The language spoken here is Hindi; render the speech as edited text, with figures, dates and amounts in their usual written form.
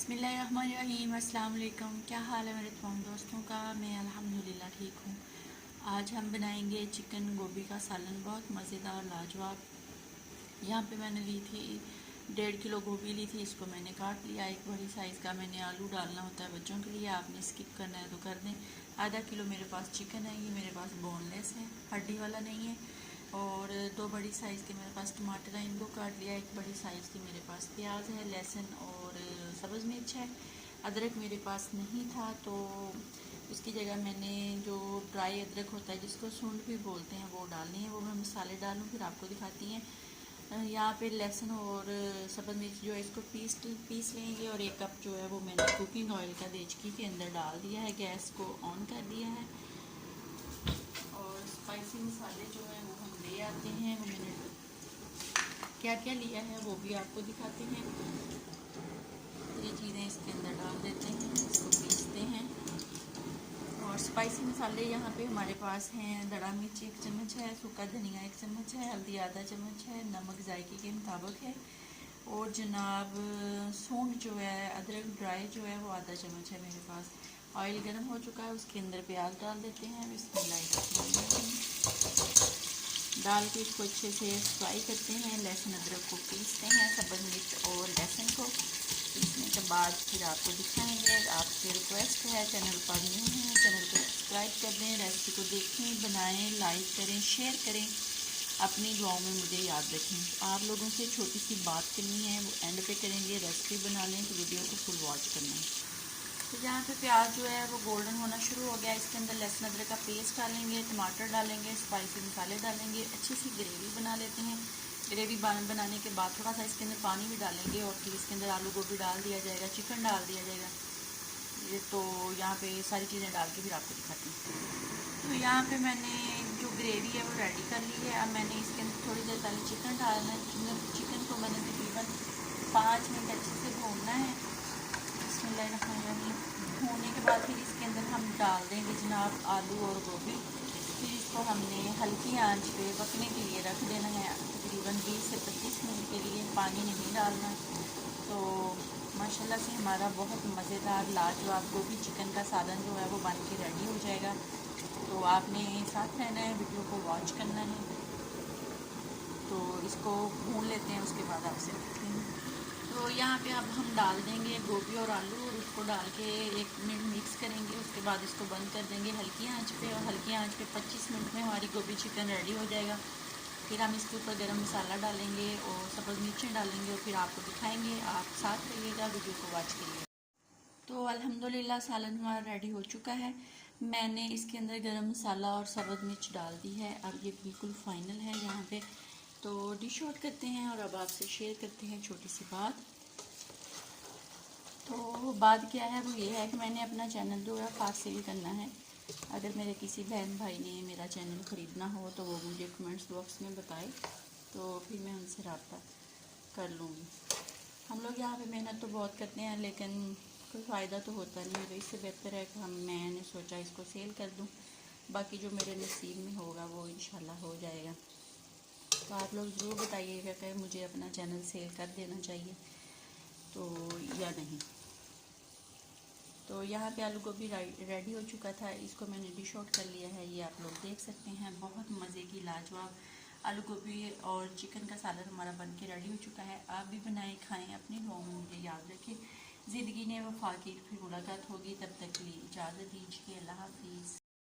बिस्मिल्लाहिर्रहमानिर्रहीम। अस्सलाम वालेकुम। क्या हाल है मेरे तमाम दोस्तों का? मैं अल्हम्दुलिल्लाह ठीक हूँ। आज हम बनाएंगे चिकन गोभी का सालन, बहुत मज़ेदार लाजवाब। यहाँ पे मैंने ली थी 1.5 किलो गोभी ली थी। इसको मैंने काट लिया। एक बड़ी साइज़ का मैंने आलू डालना होता है बच्चों के लिए, आपने स्किप करना है तो कर दें। आधा किलो मेरे पास चिकन है, ये मेरे पास बोनलेस है, हड्डी वाला नहीं है। और 2 बड़ी साइज़ के मेरे पास टमाटर है, इनको काट लिया। एक बड़ी साइज़ की मेरे पास प्याज है, लहसुन और सब्ज़ मिर्च है। अदरक मेरे पास नहीं था तो इसकी जगह मैंने जो ड्राई अदरक होता है, जिसको सूंड भी बोलते हैं, वो डालनी है। वो मैं मसाले डालूँ फिर आपको दिखाती हैं। यहाँ पे लहसुन और सब्ज़ मिर्च जो है इसको पीस लेंगे। और 1 कप जो है वो मैंने कुकिंग ऑयल का देचकी के अंदर डाल दिया है, गैस को ऑन कर दिया है। और स्पाइसी मसाले जो हैं वो हम ले आते हैं। वो मैंने क्या क्या लिया है वो भी आपको दिखाते हैं। ये चीज़ें इसके अंदर डाल देते हैं, इसको पीसते हैं। और स्पाइसी मसाले यहाँ पे हमारे पास हैं, दड़ा मिर्च 1 चम्मच है, सूखा धनिया 1 चम्मच है, हल्दी आधा चम्मच है, नमक जायके के मुताबिक है। और जनाब सूंड जो है, अदरक ड्राई जो है वो आधा चम्मच है मेरे पास। ऑयल गर्म हो चुका है, उसके अंदर प्याज डाल देते हैं। बिस्मिल्लाह डाल के इसको अच्छे से फ्राई करते हैं। लहसुन अदरक को पीसते हैं, सब्ज़ मिर्च और लहसुन को पीसने के बाद फिर आपको दिखाएंगे। आपसे रिक्वेस्ट है, चैनल पर न्यू है चैनल को सब्सक्राइब कर दें, रेसिपी को देखें, बनाएं, लाइक करें, शेयर करें, अपनी दुआओं में मुझे याद रखें। आप लोगों से छोटी सी बात करनी है, वो एंड पे करेंगे। रेसिपी बना लें तो वीडियो को फुल वॉच करना है। तो यहाँ पे प्याज जो है वो गोल्डन होना शुरू हो गया। इसके अंदर लहसुन अदरक का पेस्ट डालेंगे, टमाटर डालेंगे, स्पाइसी मसाले डालेंगे, अच्छी सी ग्रेवी बना लेते हैं। ग्रेवी बनाने के बाद थोड़ा सा इसके अंदर पानी भी डालेंगे और फिर इसके अंदर आलू गोभी डाल दिया जाएगा, चिकन डाल दिया जाएगा। ये तो यहाँ पे सारी चीज़ें डाल के फिर आपको दिखाती हूँ। तो यहाँ पे मैंने जो ग्रेवी है वो रेडी कर ली है। अब मैंने इसके अंदर थोड़ी देर पहले चिकन डालना है। चिकन को मैंने तकरीबन 5 मिनट अच्छे से भूनना है। भूनने के बाद फिर इसके अंदर हम डाल देंगे जनाब आलू और गोभी। फिर इसको हमने हल्की आंच पे पकने के लिए रख देना है, तकरीबन 20 से 25 मिनट के लिए। पानी नहीं डालना। तो माशाल्लाह से हमारा बहुत मज़ेदार लाजवाब गोभी चिकन का सालन जो है वो बन के रेडी हो जाएगा। तो आपने साथ रहना है, वीडियो को वॉच करना है। तो इसको भून लेते हैं, उसके बाद आपसे मिलते हैं। तो यहाँ पे अब हम डाल देंगे गोभी और आलू और उसको डाल के 1 मिनट मिक्स करेंगे। उसके बाद इसको बंद कर देंगे हल्की आंच पे। और हल्की आंच पे 25 मिनट में हमारी गोभी चिकन रेडी हो जाएगा। फिर हम इसके ऊपर गरम मसाला डालेंगे और सब्ज़ मिर्चें डालेंगे और फिर आपको दिखाएंगे। आप साथ रहिएगा, वीडियो को वॉच करिए। तो अल्हम्दुलिल्लाह सालन हमारा रेडी हो चुका है। मैंने इसके अंदर गरम मसाला और सब्ज़ मिर्च डाल दी है। अब ये बिल्कुल फाइनल है यहाँ पे। तो डिश आउट करते हैं और अब आपसे शेयर करते हैं छोटी सी बात। तो बात क्या है, वो ये है कि मैंने अपना चैनल जो है फास्ट सेल करना है। अगर मेरे किसी बहन भाई ने मेरा चैनल ख़रीदना हो तो वो मुझे कमेंट्स बॉक्स में बताए, तो फिर मैं उनसे रब्ता कर लूँगी। हम लोग यहाँ पे मेहनत तो बहुत करते हैं लेकिन कोई फ़ायदा तो होता नहीं है। तो इससे बेहतर है कि मैंने सोचा इसको सेल कर दूँ। बाकी जो मेरे नसीब में होगा वो इंशाल्लाह हो जाएगा। तो आप लोग ज़रूर बताइएगा कि मुझे अपना चैनल सेल कर देना चाहिए तो या नहीं। तो यहाँ पे आलू गोभी रेडी हो चुका था, इसको मैंने डिश आउट कर लिया है। ये आप लोग देख सकते हैं, बहुत मज़े की लाजवाब आलू गोभी और चिकन का सालन हमारा बन के रेडी हो चुका है। आप भी बनाएं, खाएं, अपनी दुआओं में मुझे याद रखें। ज़िंदगी ने वफा की, फिर मुलाकात होगी, तब तक के लिए इजाज़त दीजिए। अल्लाह हाफिज़।